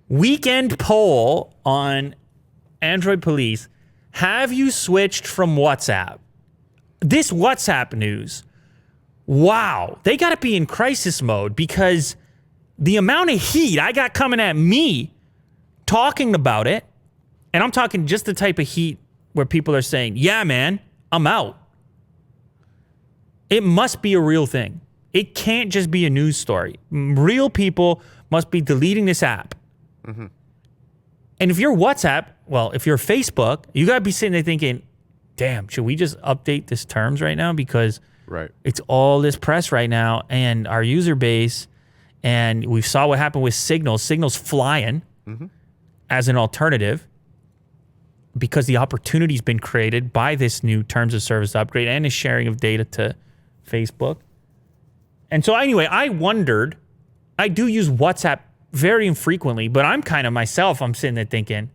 Weekend poll on Android Police. Have you switched from WhatsApp? This WhatsApp news. Wow. They got to be in crisis mode because the amount of heat I got coming at me talking about it, and I'm talking just the type of heat where people are saying, yeah, man, I'm out. It must be a real thing. It can't just be a news story. Real people must be deleting this app. Mm-hmm. And if you're WhatsApp, well, if you're Facebook, you got to be sitting there thinking, damn, should we just update this terms right now? Because it's all this press right now and our user base, and we saw what happened with Signal. Signal's flying as an alternative because the opportunity's been created by this new terms of service upgrade and the sharing of data to Facebook. And so anyway, I wondered, I do use WhatsApp very infrequently, but I'm kind of myself, I'm sitting there thinking,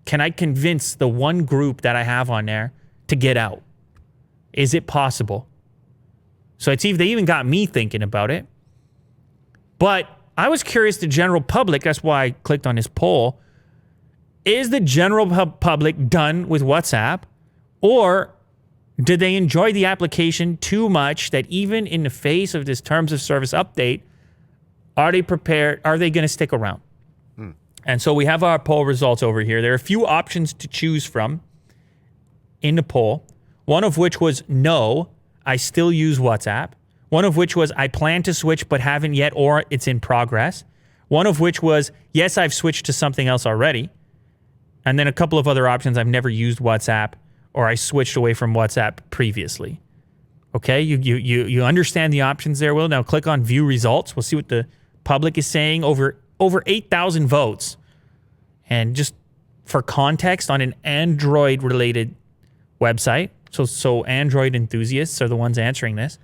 can I convince the one group that I have on there to get out? Is it possible? So they even got me thinking about it. But I was curious, the general public, that's why I clicked on this poll. Is the general public done with WhatsApp? Or did they enjoy the application too much that even in the face of this terms of service update, are they prepared? Are they going to stick around? And so we have our poll results over here. There are a few options to choose from in the poll. One of which was no, I still use WhatsApp. One of which was I plan to switch but haven't yet, or it's in progress. One of which was yes, I've switched to something else already. And then a couple of other options, I've never used WhatsApp, or I switched away from WhatsApp previously. Okay, you understand the options there, Will? Now click on view results. We'll see what the public is saying. Over 8,000 votes. And just for context, on an Android-related website, so Android enthusiasts are the ones answering this,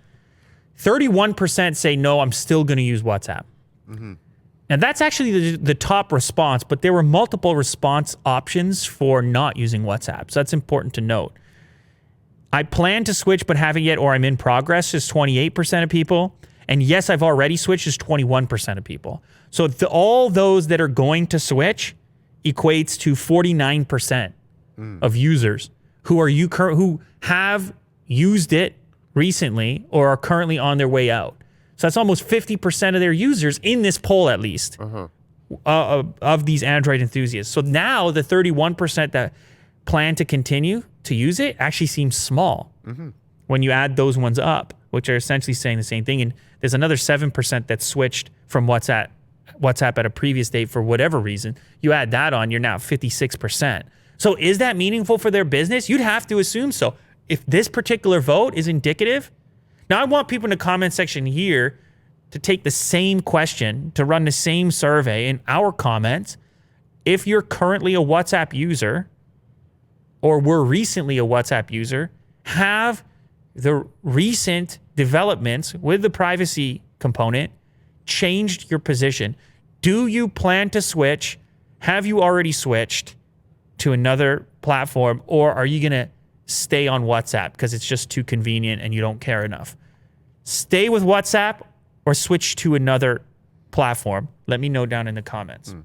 31% say, no, I'm still going to use WhatsApp. Mm-hmm. And that's actually the top response, but there were multiple response options for not using WhatsApp. So that's important to note. I plan to switch but haven't yet, or I'm in progress, is 28% of people. And yes, I've already switched is 21% of people. So all those that are going to switch equates to 49% of users who have used it recently or are currently on their way out. So that's almost 50% of their users in this poll, at least, of these Android enthusiasts. So now the 31% that plan to continue to use it actually seems small when you add those ones up, which are essentially saying the same thing. And there's another 7% that switched from WhatsApp at a previous date for whatever reason. You add that on, you're now 56%. So is that meaningful for their business? You'd have to assume so. If this particular vote is indicative. Now, I want people in the comment section here to take the same question, to run the same survey in our comments. If you're currently a WhatsApp user or were recently a WhatsApp user, have the recent developments with the privacy component changed your position? Do you plan to switch? Have you already switched to another platform, or are you going to stay on WhatsApp because it's just too convenient and you don't care enough? Stay with WhatsApp or switch to another platform. Let me know down in the comments.